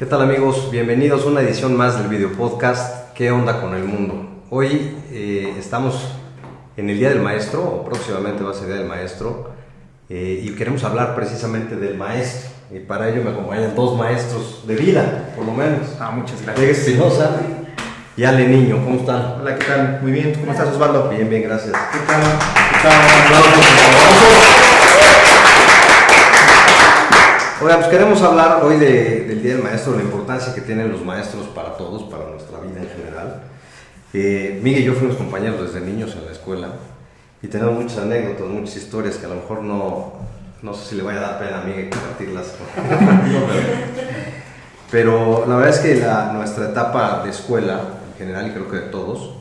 ¿Qué tal, amigos? Bienvenidos a una edición más del video podcast ¿Qué onda con el mundo? Hoy estamos en el Día del Maestro, o próximamente va a ser Día del Maestro, y queremos hablar precisamente del maestro. Y para ello me acompañan dos maestros de vida, por lo menos. Muchas gracias. Diego Espinosa y Ale Niño. ¿Cómo están? Hola, ¿qué tal? Muy bien. ¿Cómo estás, Osvaldo? Bien, bien, gracias. ¿Qué tal? Oigan, pues queremos hablar hoy del Día del Maestro, de la importancia que tienen los maestros para todos, para nuestra vida en general. Miguel y yo fuimos compañeros desde niños en la escuela y tenemos muchas anécdotas, muchas historias que a lo mejor no sé si le vaya a dar pena a Miguel compartirlas. Pero la verdad es que nuestra etapa de escuela, en general, y creo que de todos,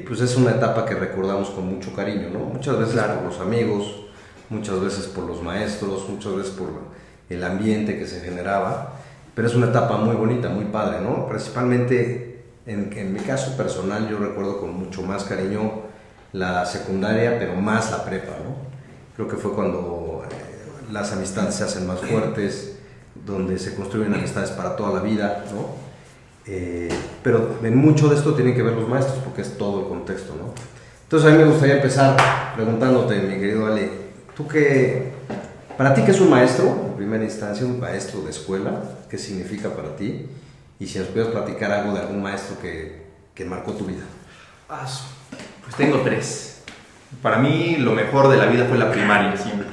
pues es una etapa que recordamos con mucho cariño, ¿no? Muchas veces por los amigos, muchas veces por los maestros, muchas veces por el ambiente que se generaba, pero es una etapa muy bonita, muy padre, ¿no? Principalmente, en mi caso personal, yo recuerdo con mucho más cariño la secundaria, pero más la prepa, ¿no? Creo que fue cuando las amistades se hacen más fuertes, donde se construyen amistades para toda la vida, ¿no? Pero en mucho de esto tienen que ver los maestros, porque es todo el contexto, ¿no? Entonces a mí me gustaría empezar preguntándote, mi querido Ale, ¿para ti qué es un maestro? En primera instancia, un maestro de escuela, ¿qué significa para ti? Y si nos puedes platicar algo de algún maestro que marcó tu vida. Pues tengo tres. Para mí lo mejor de la vida fue la primaria siempre,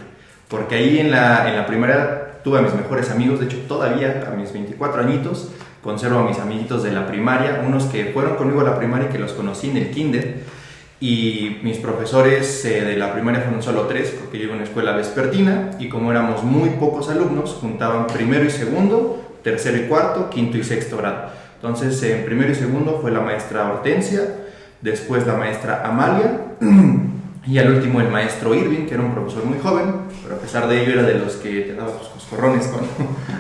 porque ahí en la primaria tuve a mis mejores amigos. De hecho, todavía a mis 24 añitos conservo a mis amiguitos de la primaria, unos que fueron conmigo a la primaria y que los conocí en el kinder. Y mis profesores de la primaria fueron solo tres, porque yo iba a una escuela vespertina y como éramos muy pocos alumnos, juntaban primero y segundo, tercero y cuarto, quinto y sexto grado. Entonces, en primero y segundo fue la maestra Hortensia, después la maestra Amalia y al último el maestro Irving, que era un profesor muy joven, pero a pesar de ello era de los que te daba tus coscorrones cuando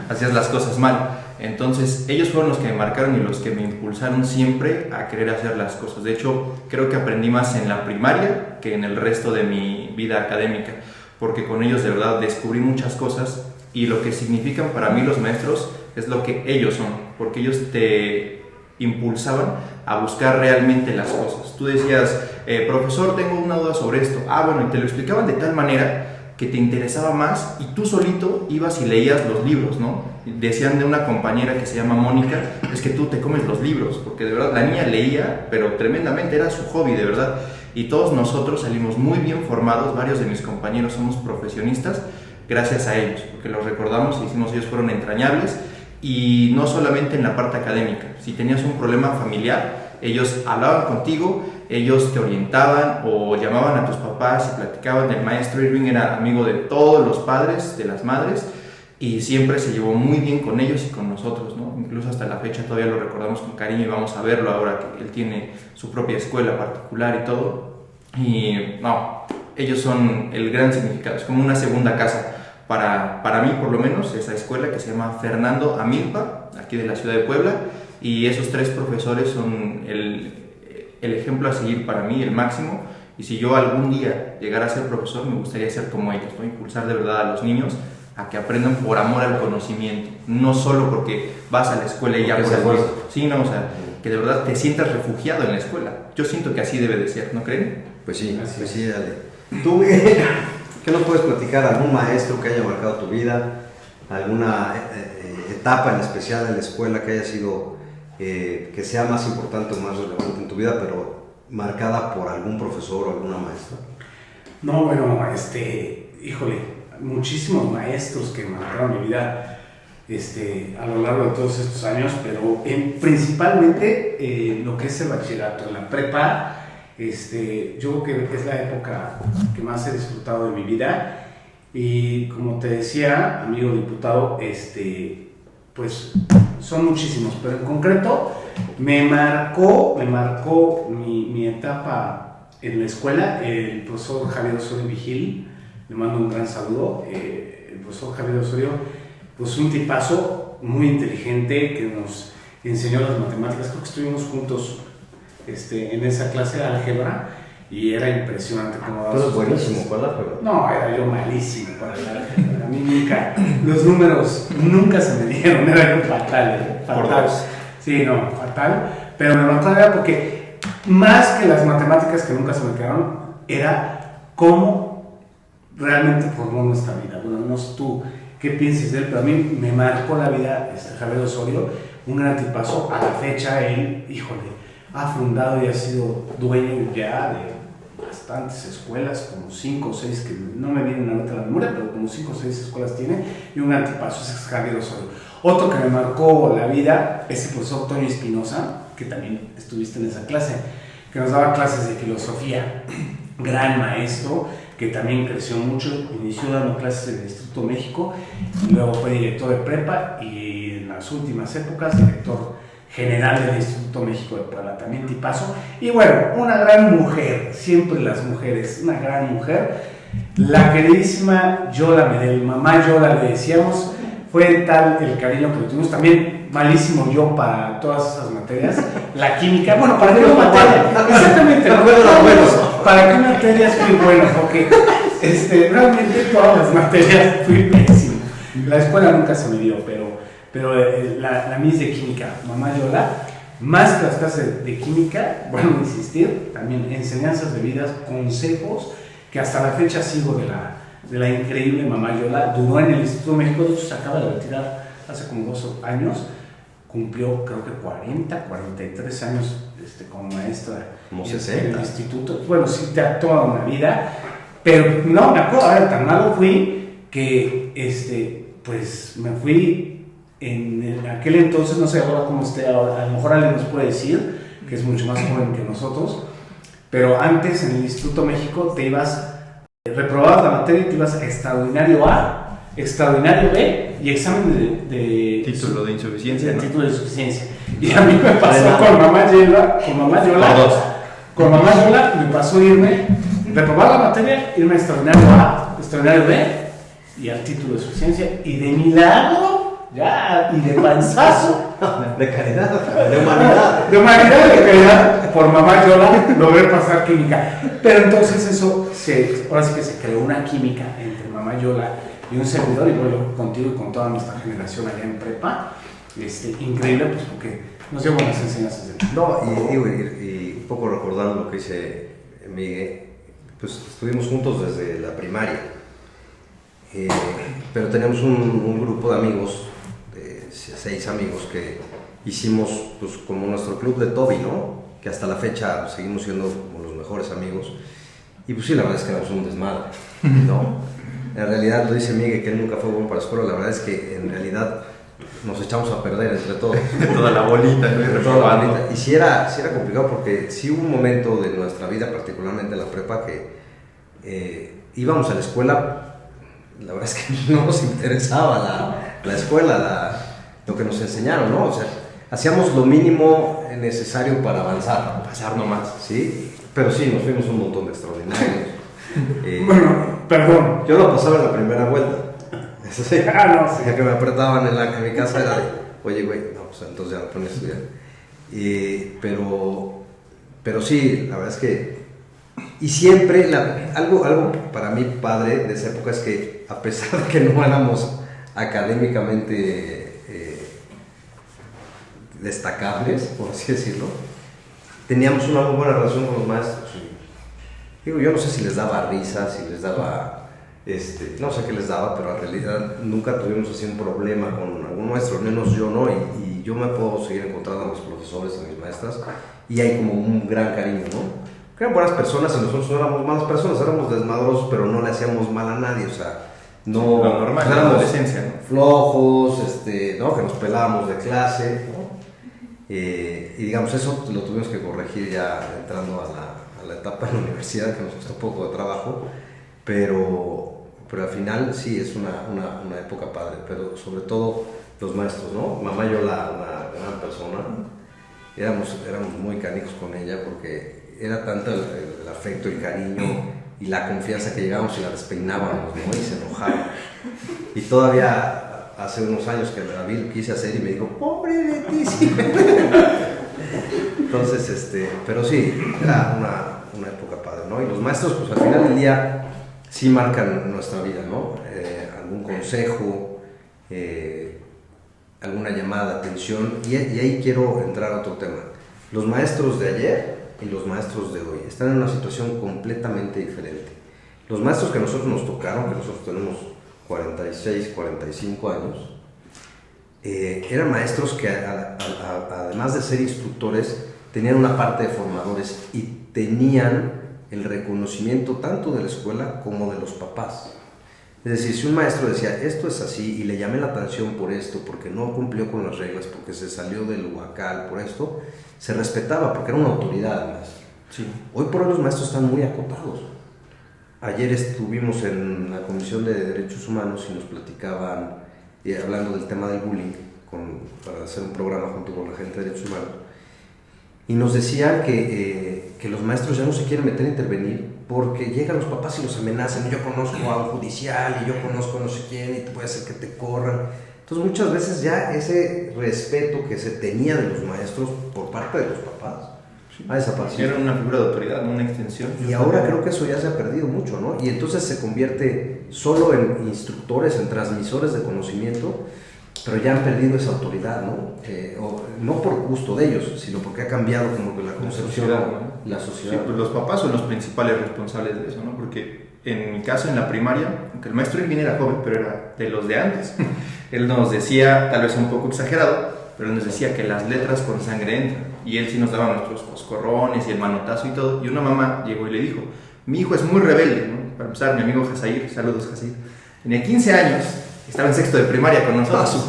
hacías las cosas mal. Entonces ellos fueron los que me marcaron y los que me impulsaron siempre a querer hacer las cosas. De hecho, creo que aprendí más en la primaria que en el resto de mi vida académica, porque con ellos de verdad descubrí muchas cosas y lo que significan para mí los maestros es lo que ellos son, porque ellos te impulsaban a buscar realmente las cosas. Tú decías, profesor, tengo una duda sobre esto. Bueno, y te lo explicaban de tal manera que te interesaba más y tú solito ibas y leías los libros, ¿no? Decían de una compañera que se llama Mónica, es que tú te comes los libros, porque de verdad la niña leía, pero tremendamente, era su hobby, de verdad. Y todos nosotros salimos muy bien formados, varios de mis compañeros somos profesionistas gracias a ellos, porque los recordamos y decimos, ellos fueron entrañables. Y no solamente en la parte académica, si tenías un problema familiar, ellos hablaban contigo, ellos te orientaban o llamaban a tus papás y platicaban. El maestro Irving era amigo de todos los padres, de las madres, y siempre se llevó muy bien con ellos y con nosotros, ¿no? Incluso hasta la fecha todavía lo recordamos con cariño y vamos a verlo ahora que él tiene su propia escuela particular y todo. Y no, ellos son el gran significado, es como una segunda casa. Para mí, por lo menos, esa escuela que se llama Fernando Amilpa, aquí de la ciudad de Puebla, y esos tres profesores son el ejemplo a seguir para mí, el máximo. Y si yo algún día llegara a ser profesor, me gustaría ser como ellos, ¿no? Impulsar de verdad a los niños a que aprendan por amor al conocimiento, no solo porque vas a la escuela y ya por eso. Sí, no, o sea, que de verdad te sientas refugiado en la escuela. Yo siento que así debe de ser, ¿no creen? Pues sí, dale. ¿Tú qué nos puedes platicar? ¿Algún maestro que haya marcado tu vida? ¿Alguna etapa en especial en la escuela que haya sido, que sea más importante o más relevante en tu vida, pero marcada por algún profesor o alguna maestra? No, bueno, híjole, muchísimos maestros que marcaron mi vida a lo largo de todos estos años, pero principalmente lo que es el bachillerato, en la prepa. Yo creo que es la época que más he disfrutado de mi vida y como te decía, amigo diputado, pues son muchísimos, pero en concreto me marcó mi etapa en la escuela el profesor Javier Osorio Vigil. Le mando un gran saludo. El profesor Javier Osorio, pues un tipazo muy inteligente que nos enseñó las matemáticas. Creo que estuvimos juntos en esa clase de álgebra y era impresionante cómo daba Tú eres sus buenísimo clases. para el álgebra. No, era yo malísimo para el álgebra. A mí nunca, los números nunca se me dieron, era yo fatal, Por fatal. dos. Sí, no, fatal. Pero me mataba porque más que las matemáticas que nunca se me quedaron, era cómo realmente formó nuestra vida. Bueno, no sé tú qué piensas de él, pero a mí me marcó la vida Javier Osorio, un gran tipazo. A la fecha él, híjole, ha fundado y ha sido dueño ya de bastantes escuelas, como 5 o 6, que no me vienen ahorita a la memoria, pero como 5 o 6 escuelas tiene, y un gran tipazo, ese es Javier Osorio. Otro que me marcó la vida es el profesor Toño Espinosa, que también estuviste en esa clase, que nos daba clases de filosofía, gran maestro, que también creció mucho, inició dando clases en el Instituto México, luego fue director de prepa y en las últimas épocas director general del Instituto México de Puebla, también tipazo. Y bueno, una gran mujer, siempre las mujeres, una gran mujer, la queridísima Yola Medel, mamá Yola le decíamos. Fue tal el cariño que le tuvimos, también malísimo yo para todas esas materias, la química, bueno, ¿para qué no materias? Exactamente, ¿para qué materias fui bueno? Porque realmente todas las materias fui pésimo. La escuela nunca se me dio, pero la Miss de química, mamá Yola, más que las clases de química, bueno, insistir, también enseñanzas de vida, consejos, que hasta la fecha sigo de la increíble mamá Yola. Duró en el Instituto México, de hecho se acaba de retirar hace como 2 años, cumplió creo que 43 años como maestra Como en 60. el instituto. Bueno, sí, toda una vida, pero no me acuerdo, a ver, tan malo fui que pues me fui en aquel entonces, no sé ahora cómo esté ahora, a lo mejor alguien nos puede decir que es mucho más joven que nosotros, pero antes en el Instituto México te ibas, reprobabas la materia y te ibas a extraordinario A, extraordinario B y examen de Título de insuficiencia, ¿no? título de insuficiencia. Y a mí me pasó con mamá Yola, con mamá Yola me pasó reprobar la materia, irme a extraordinario A, extraordinario B y al título de insuficiencia, y de milagro, ya, y de panzazo, De caridad, de humanidad. de caridad, por mamá Yola logré pasar química. Pero entonces eso, ahora sí que se creó una química entre mamá Yola y un servidor, y bueno, contigo y con toda nuestra generación allá en prepa, increíble, pues porque nos dio buenas enseñanzas de vida. No, y un poco recordando lo que dice Miguel, pues estuvimos juntos desde la primaria, pero teníamos un grupo de amigos, de 6 amigos, que hicimos pues como nuestro club de Toby, ¿no? Que hasta la fecha seguimos siendo como los mejores amigos, y pues sí, la verdad es que éramos un desmadre, ¿no? En realidad, lo dice Miguel, que él nunca fue bueno para la escuela, la verdad es que en realidad nos echamos a perder entre todos. Toda la bolita, ¿no? Entre toda la bolita. Y sí era complicado, porque sí hubo un momento de nuestra vida, particularmente en la prepa, que íbamos a la escuela, la verdad es que no nos interesaba la escuela, lo que nos enseñaron, ¿no? O sea, hacíamos lo mínimo necesario para avanzar. Pasar nomás. ¿Sí? Pero sí, nos fuimos un montón de extraordinarios. Bueno, perdón. Yo lo pasaba en la primera vuelta. Eso sí. Sí. Ya que me apretaban en mi casa era de, oye, güey, no, pues entonces ya me ponía a estudiar. Pero sí, la verdad es que... Y siempre, algo para mí padre de esa época es que, a pesar de que no éramos académicamente destacables, por así decirlo, teníamos una muy buena relación con los maestros. Digo, yo no sé si les daba risa, si les daba... no sé qué les daba, pero en realidad nunca tuvimos así un problema con algún maestro, al menos yo no, y yo me puedo seguir encontrando a mis profesores, a mis maestras, y hay como un gran cariño, ¿no? Que eran buenas personas y nosotros no éramos malas personas, éramos desmadrosos, pero no le hacíamos mal a nadie, o sea, no... Lo normal, la éramos adolescencia, ¿no? flojos, ¿no? Que nos pelábamos de clase, ¿no? Y digamos, eso lo tuvimos que corregir ya entrando a la etapa de la universidad, que nos costó un poco de trabajo, pero al final sí es una época padre, pero sobre todo los maestros, ¿no? Mamá Yola, una gran persona, éramos muy canijos con ella, porque era tanto el afecto, el cariño y la confianza que llegábamos y la despeinábamos, ¿no? Y se enojaba. Y todavía hace unos años que David lo quise hacer y me dijo, pobre de ti, sí. Entonces, pero sí, era una época padre, ¿no? Y los maestros, pues al final del día sí marcan nuestra vida, ¿no? Algún consejo, alguna llamada de atención, y ahí quiero entrar a otro tema. Los maestros de ayer y los maestros de hoy están en una situación completamente diferente. Los maestros que a nosotros nos tocaron, que nosotros tenemos 46, 45 años, eran maestros que además de ser instructores, tenían una parte de formadores y tenían el reconocimiento tanto de la escuela como de los papás. Es decir, si un maestro decía, esto es así, y le llamé la atención por esto, porque no cumplió con las reglas, porque se salió del huacal por esto, se respetaba, porque era una autoridad además. Sí. Hoy por hoy los maestros están muy acotados. Ayer estuvimos en la Comisión de Derechos Humanos y nos platicaban, hablando del tema del bullying, para hacer un programa junto con la gente de Derechos Humanos, y nos decían que los maestros ya no se quieren meter a intervenir porque llegan los papás y los amenazan. Yo conozco a un judicial y yo conozco a no sé quién y te puede hacer que te corran. Entonces muchas veces ya ese respeto que se tenía de los maestros por parte de los papás ha desaparecido. Era una figura de autoridad, no una extensión. Y ahora creo que eso ya se ha perdido mucho, ¿no? Y entonces se convierte solo en instructores, en transmisores de conocimiento, pero ya han perdido esa autoridad, ¿no? No por gusto de ellos, sino porque ha cambiado como que la concepción, la sociedad. Sí, pues los papás son los principales responsables de eso, ¿no? Porque en mi caso, en la primaria, aunque el maestro bien era joven, pero era de los de antes, él nos decía, tal vez un poco exagerado, pero nos decía que las letras con sangre entran, y él sí nos daba nuestros coscorrones y el manotazo y todo, y una mamá llegó y le dijo, mi hijo es muy rebelde, ¿no? Para empezar, mi amigo Jasair, saludos Jasair, tenía 15 años, estaba en sexto de primaria con nosotros.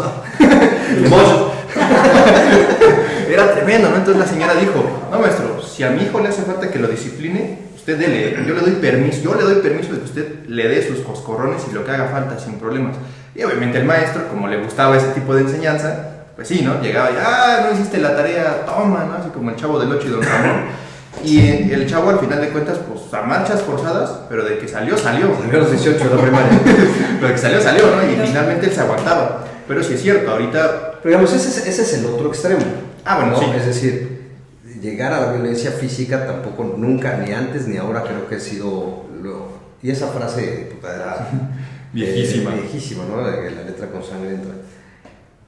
Era tremendo, ¿no? Entonces la señora dijo, no maestro, si a mi hijo le hace falta que lo discipline, usted dele, yo le doy permiso de que usted le dé sus coscorrones y lo que haga falta sin problemas. Y obviamente el maestro, como le gustaba ese tipo de enseñanza, pues sí, ¿no? Llegaba y, no hiciste la tarea, toma, ¿no? Así como el Chavo del 8 y Don Ramón. Y el chavo al final de cuentas, pues a marchas forzadas, pero de que salió. Salió a los 18 de la primaria. Pero que salió, ¿no? Y finalmente él se aguantaba. Pero sí es cierto, ahorita... Pero digamos, ese es el otro extremo. Bueno, ¿no? sí. Es decir, llegar a la violencia física tampoco, nunca, ni antes ni ahora creo que ha sido... Y esa frase, puta, era... viejísima. Viejísima, ¿no? La letra con sangre entra.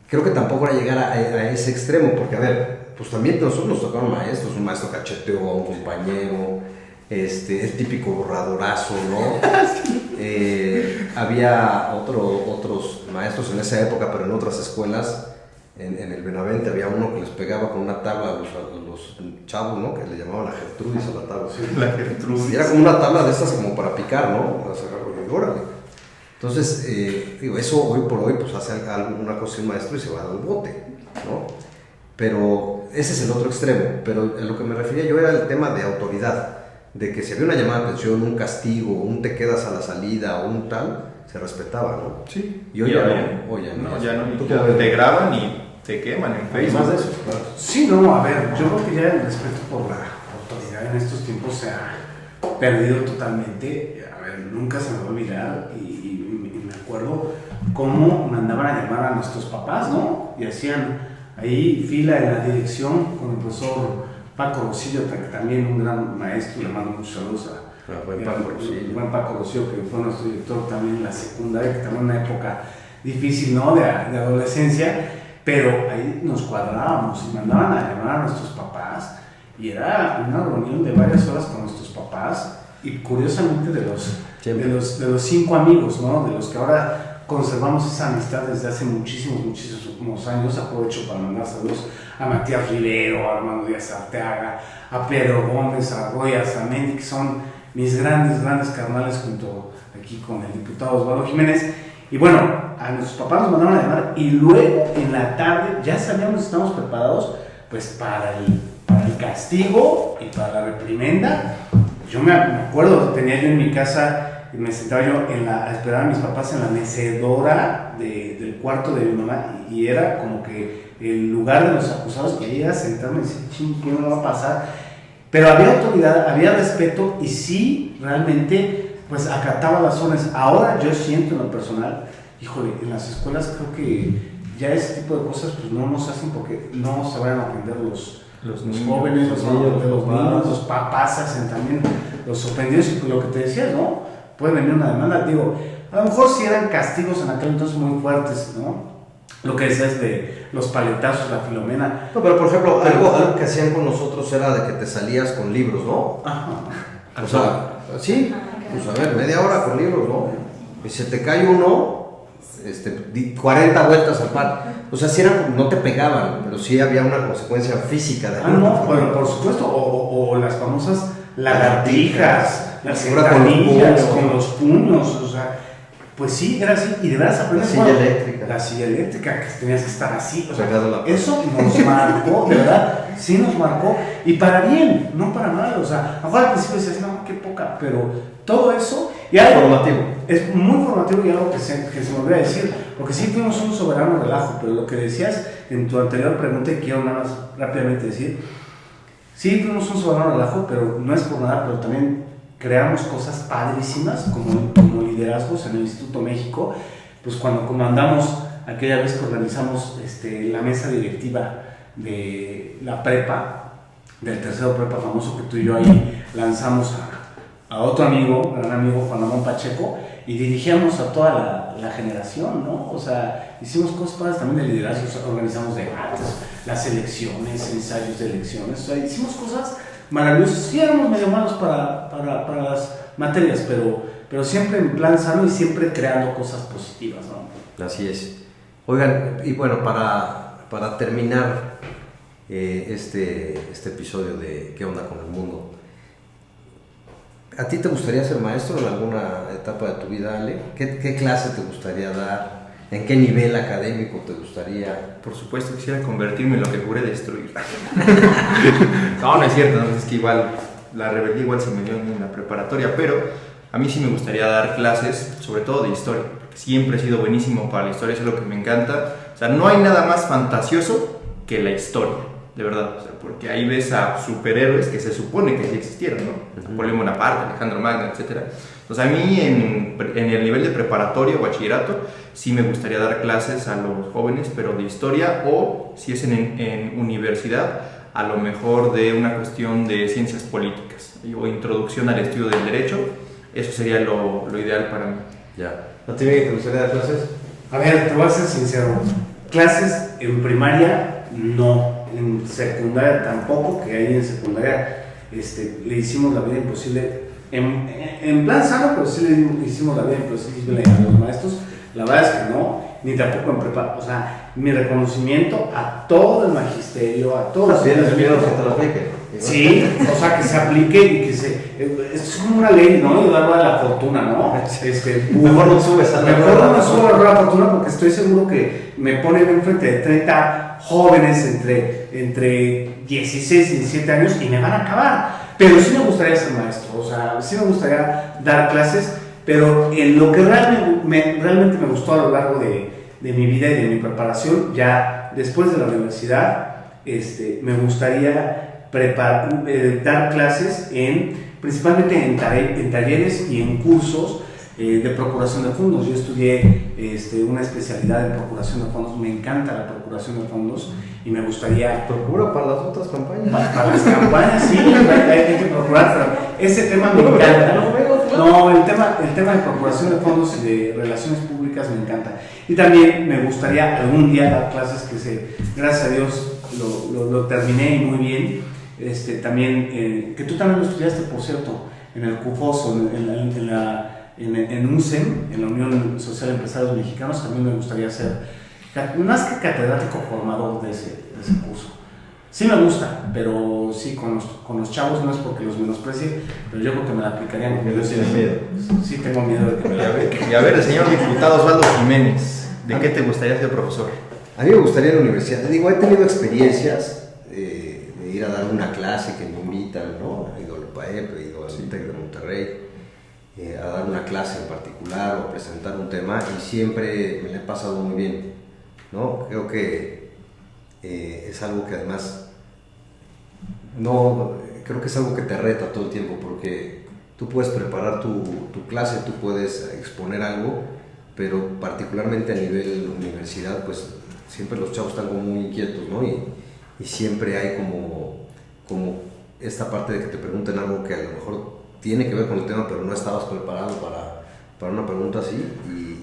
Creo que tampoco era llegar a ese extremo, porque a ver, pues también nosotros nos tocaron maestros, un maestro cacheteó a un compañero, el típico borradorazo, ¿no? Había otros maestros en esa época, pero en otras escuelas, en el Benavente había uno que les pegaba con una tabla a los chavos, ¿no? Que le llamaban la Gertrudis a la tabla. Sí, la Gertrudis. Y era como una tabla de estas como para picar, ¿no? Para sacarlo y órale. Entonces, eso hoy por hoy pues hace alguna cosa un maestro y se va al bote, ¿no? Pero ese es el otro extremo. Pero a lo que me refería yo era el tema de autoridad, de que si había una llamada de atención, un castigo, un te quedas a la salida o un tal, se respetaba, ¿no? Sí. Y hoy ya no. Hoy ya no. Te graban y te queman en Facebook. Más de eso, claro. Sí, no, a ver, yo creo que ya el respeto por la autoridad en estos tiempos se ha perdido totalmente. A ver, nunca se me va a olvidar y me acuerdo cómo mandaban a llamar a nuestros papás, ¿no? Y hacían ahí fila en la dirección con el profesor Paco Rosillo, también un gran maestro, le mando muchos saludos a buen Paco Rosillo, que fue nuestro director también en la secundaria, que también una época difícil, ¿no? De adolescencia, pero ahí nos cuadrábamos y mandaban a llamar a nuestros papás y era una reunión de varias horas con nuestros papás y curiosamente de los 5 amigos, ¿no? De los que ahora conservamos esa amistad desde hace muchísimos años. Aprovecho para mandar saludos a Matías Rivero, a Armando Díaz Arteaga, a Pedro Gómez, a Roy Arzamendi, que son mis grandes carnales junto aquí con el diputado Osvaldo Jiménez. Y bueno, a nuestros papás nos mandaron a llamar y luego en la tarde ya sabíamos, estábamos preparados pues para el castigo y para la reprimenda. Yo me acuerdo, tenía yo en mi casa y me sentaba yo a esperar a mis papás en la mecedora del cuarto de mi mamá y era como que el lugar de los acusados, que iba a sentarme y decir, ching, ¿qué me va a pasar? Pero había autoridad, había respeto y sí, realmente, pues acataba las órdenes. Ahora yo siento en lo personal, híjole, en las escuelas creo que ya ese tipo de cosas pues no nos hacen porque no se vayan a aprender Los los niños, jóvenes, los los niños, de los papás. niños, los papás hacen también los ofendidos y lo que te decía, ¿no? Puede venir una demanda, digo, a lo mejor si eran castigos en aquel entonces muy fuertes, ¿no? Lo que decías de los paletazos, la Filomena. No, pero por ejemplo, algo que hacían con nosotros era de que te salías con libros, ¿no? Ajá. O sea, sí, pues a ver, media hora con libros, ¿no? Y se te cae uno, 40 vueltas al par. O sea, sí eran, no te pegaban, pero sí había una consecuencia física de No, bueno, por supuesto, o las famosas lagartijas, las Ahora con los centanillas, puños. con los puños, o sea, pues sí, era así, y de veras aprendes. La silla eléctrica. La silla eléctrica, que tenías que estar así, o sea, Pegado a la pared. eso nos marcó, de verdad, sí nos marcó, y para bien, no para mal, o sea, a lo mejor al principio decías, no, qué poca, pero todo eso, y algo, Formativo. es muy formativo y algo que se me olvidó decir, porque sí fuimos un soberano relajo, pero lo que decías en tu anterior pregunta, y quiero nada más rápidamente decir, sí fuimos un soberano relajo, pero no es por nada, pero también creamos cosas padrísimas como liderazgos en el Instituto México, pues cuando comandamos aquella vez que organizamos la mesa directiva de la prepa, del tercero prepa famoso que tú y yo ahí lanzamos a otro amigo, gran amigo Juan Ramón Pacheco, y dirigíamos a toda la generación, ¿no? O sea, hicimos cosas padres también de liderazgo, o sea, organizamos debates, las elecciones, ensayos de elecciones, o sea, hicimos cosas maravillosas. Sí éramos medio malos para las materias, pero siempre en plan sano y siempre creando cosas positivas, ¿no? Así es. Oigan, y bueno, para terminar este episodio de ¿Qué onda con el mundo? ¿A ti te gustaría ser maestro en alguna etapa de tu vida, Ale? ¿Qué clase te gustaría dar? ¿En qué nivel académico te gustaría? Por supuesto, quisiera convertirme en lo que juré destruir. No es cierto, no, es que igual la rebeldía igual se me dio en la preparatoria, pero a mí sí me gustaría dar clases, sobre todo de historia, porque siempre he sido buenísimo para la historia, eso es lo que me encanta. O sea, no hay nada más fantasioso que la historia, de verdad, o sea, porque ahí ves a superhéroes que se supone que sí existieron, ¿no? Napoleón Bonaparte, Alejandro Magno, etc. Entonces a mí en el nivel de preparatoria o bachillerato sí me gustaría dar clases a los jóvenes, pero de historia, o si es en universidad, a lo mejor de una cuestión de ciencias políticas o introducción al estudio del derecho. Eso sería lo ideal para mí. Ya. ¿A ti, Miguel, te gustaría dar clases? A ver, te voy a ser sincero. Clases en primaria, no. En secundaria tampoco, que ahí en secundaria le hicimos la vida imposible. En plan sano, pero sí le hicimos la vida imposible a los maestros. La verdad es que no, ni tampoco en prepa. O sea, mi reconocimiento a todo el magisterio, a todos los... ¿Tienes miedo que te lo aplique? Sí, o sea, que se aplique y que es como una ley, ¿no? De darle a la fortuna, ¿no? Mejor no subes a la Mejor no me subo a la fortuna porque estoy seguro que me ponen enfrente de 30 jóvenes entre 16 y 17 años y me van a acabar. Pero sí me gustaría ser maestro, o sea, sí me gustaría dar clases, pero en lo que realmente me gustó a lo largo de mi vida y de mi preparación, ya después de la universidad, me gustaría dar clases principalmente en talleres y en cursos de procuración de fondos. Yo estudié una especialidad en procuración de fondos, me encanta la procuración de fondos y me gustaría... Procura para las otras campañas. Para las campañas, sí, hay que procurar, pero ese tema me encanta. No, el tema de procuración de fondos y de relaciones públicas me encanta. Y también me gustaría algún día dar clases gracias a Dios, lo terminé y muy bien. También, que tú también lo estudiaste, por cierto, en el CUFOS, en UNSEM, en la Unión Social de Empresarios Mexicanos. También me gustaría ser, más que catedrático, formador de ese curso. Sí me gusta, pero sí, con los chavos, no es porque los menosprecie, pero yo creo que me la aplicarían. Porque no tienes miedo. Sí, tengo miedo de que me la apliquen. Y a ver, el señor diputado Osvaldo Jiménez, ¿de qué te gustaría ser profesor? A mí me gustaría en la universidad. Digo, he tenido experiencias de ir a dar una clase que me invitan, ¿no? He ido al PAEP, he ido al TEC de Monterrey, a dar una clase en particular o a presentar un tema, y siempre me la he pasado muy bien, ¿no? Creo que es algo que además creo que es algo que te reta todo el tiempo, porque tú puedes preparar tu clase, tú puedes exponer algo, pero particularmente a nivel universidad, pues siempre los chavos están como muy inquietos, ¿no? Y siempre hay como como esta parte de que te pregunten algo que a lo mejor tiene que ver con el tema, pero no estabas preparado para una pregunta así,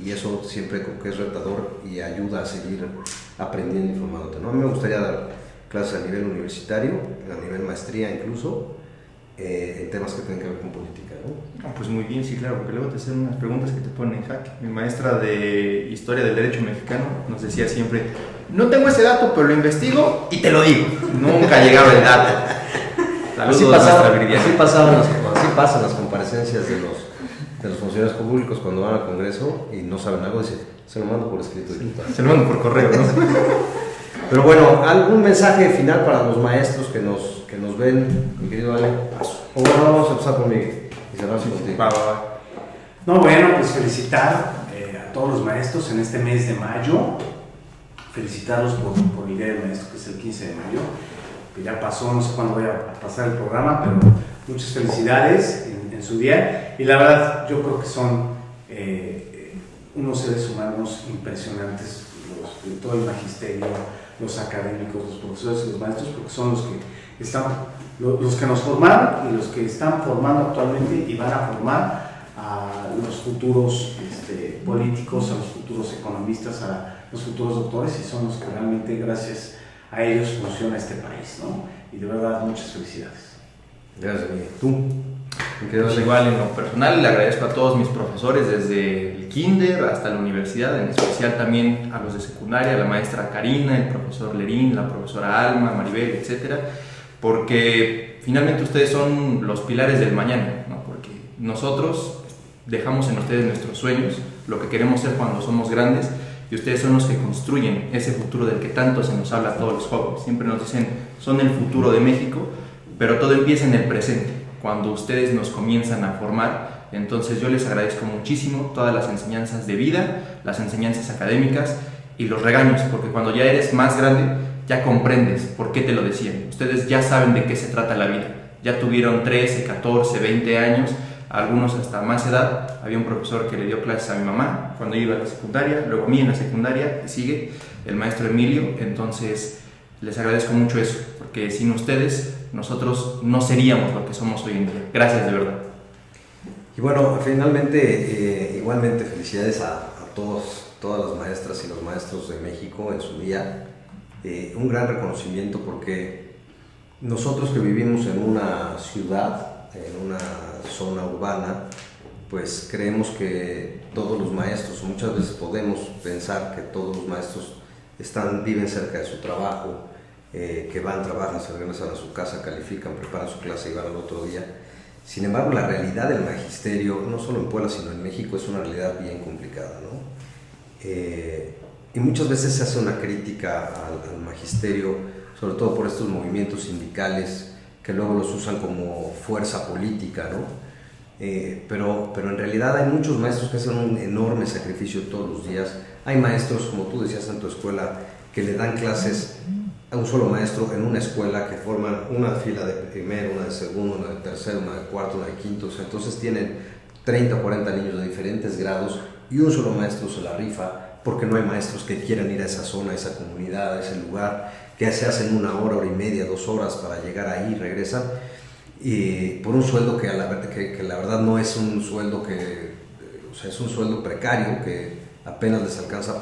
y eso siempre como que es retador y ayuda a seguir aprendiendo y informándote, ¿no? A mí me gustaría dar clases a nivel universitario, a nivel maestría incluso, en temas que tienen que ver con política, ¿no? Pues muy bien, sí, claro, porque luego te hacen unas preguntas que te ponen en jaque. Mi maestra de Historia del Derecho Mexicano nos decía siempre, no tengo ese dato, pero lo investigo y te lo digo. Nunca llegaba el dato. Saludos, así pasan las comparecencias de los funcionarios públicos cuando van al Congreso y no saben algo, dicen, se lo mando por escrito. Se lo mando por correo, ¿no? Pero bueno, ¿algún mensaje final para los maestros que nos ven, mi querido Ale? O bueno, vamos a empezar conmigo y cerramos contigo. Va. No, bueno, pues felicitar a todos los maestros en este mes de mayo, felicitarlos por el Día del Maestro, que es el 15 de mayo, que ya pasó, no sé cuándo voy a pasar el programa, pero muchas felicidades en su día, y la verdad yo creo que son unos seres humanos impresionantes, todo el magisterio, los académicos, los profesores y los maestros, porque son los que nos formaron y los que están formando actualmente y van a formar a los futuros políticos, a los futuros economistas, a los futuros doctores, y son los que realmente gracias a ellos funciona este país, ¿no? Y de verdad muchas felicidades. Gracias, Miguel. ¿Tú? Pues igual, en lo personal, le agradezco a todos mis profesores desde el kinder hasta la universidad, en especial también a los de secundaria, la maestra Karina, el profesor Lerín, la profesora Alma, Maribel, etcétera, porque finalmente ustedes son los pilares del mañana, ¿no? Porque nosotros dejamos en ustedes nuestros sueños, lo que queremos ser cuando somos grandes, y ustedes son los que construyen ese futuro del que tanto se nos habla a todos los jóvenes. Siempre nos dicen, son el futuro de México, pero todo empieza en el presente, cuando ustedes nos comienzan a formar. Entonces yo les agradezco muchísimo todas las enseñanzas de vida, las enseñanzas académicas y los regaños, porque cuando ya eres más grande ya comprendes por qué te lo decían. Ustedes ya saben de qué se trata la vida, ya tuvieron 13, 14, 20 años, algunos hasta más edad. Había un profesor que le dio clases a mi mamá cuando iba a la secundaria, luego a mí en la secundaria, y sigue el maestro Emilio. Entonces les agradezco mucho eso, porque sin ustedes nosotros no seríamos lo que somos hoy en día. Gracias, de verdad. Y bueno, finalmente, igualmente felicidades a todas las maestras y los maestros de México en su día. Un gran reconocimiento, porque nosotros que vivimos en una ciudad, en una zona urbana, pues creemos que todos los maestros, muchas veces podemos pensar que todos los maestros viven cerca de su trabajo, que van, trabajan, se regresan a su casa, califican, preparan su clase y van al otro día. Sin embargo, la realidad del magisterio, no solo en Puebla, sino en México, es una realidad bien complicada, ¿no? Y muchas veces se hace una crítica al magisterio, sobre todo por estos movimientos sindicales que luego los usan como fuerza política, ¿no? Pero en realidad hay muchos maestros que hacen un enorme sacrificio todos los días. Hay maestros, como tú decías en tu escuela, que le dan clases a un solo maestro en una escuela, que forman una fila de primero, una de segundo, una de tercero, una de cuarto, una de quinto. Entonces tienen 30 o 40 niños de diferentes grados y un solo maestro se la rifa, porque no hay maestros que quieran ir a esa zona, a esa comunidad, a ese lugar, que se hacen 1 hora, hora y media, 2 horas para llegar ahí, regresan, y por un sueldo que la verdad no es un sueldo es un sueldo precario que apenas les alcanza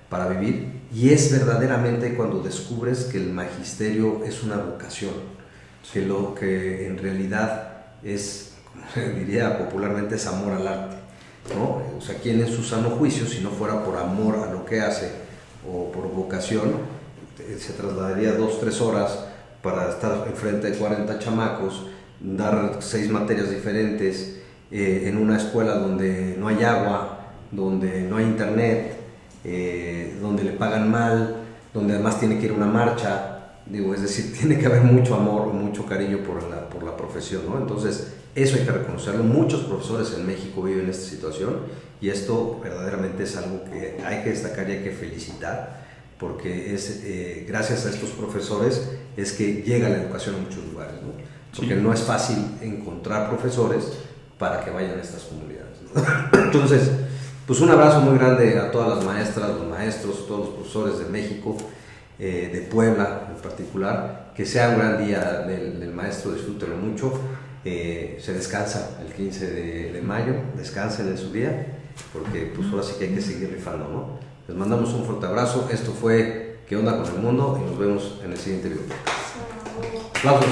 para vivir. Y es verdaderamente cuando descubres que el magisterio es una vocación, que lo que en realidad es, como se diría popularmente, es amor al arte, ¿no? O sea, ¿quién en su sano juicio, si no fuera por amor a lo que hace o por vocación, se trasladaría 2-3 horas para estar enfrente de 40 chamacos, dar 6 materias diferentes, en una escuela donde no hay agua, donde no hay internet, donde le pagan mal, donde además tiene que ir a una marcha? Es decir, tiene que haber mucho amor, mucho cariño por la profesión, ¿no? Entonces, eso hay que reconocerlo. Muchos profesores en México viven esta situación, y esto verdaderamente es algo que hay que destacar y hay que felicitar, porque es gracias a estos profesores es que llega la educación a muchos lugares, ¿no? Porque no es fácil encontrar profesores para que vayan a estas comunidades, ¿no? Entonces, pues un abrazo muy grande a todas las maestras, los maestros, todos los profesores de México, de Puebla en particular, que sea un gran día del maestro, disfrútenlo mucho. Se descansa el 15 de mayo, descansen en su día, porque pues ahora sí que hay que seguir rifando, ¿no? Les mandamos un fuerte abrazo. Esto fue ¿Qué onda con el mundo? Y nos vemos en el siguiente video. ¡Aplausos!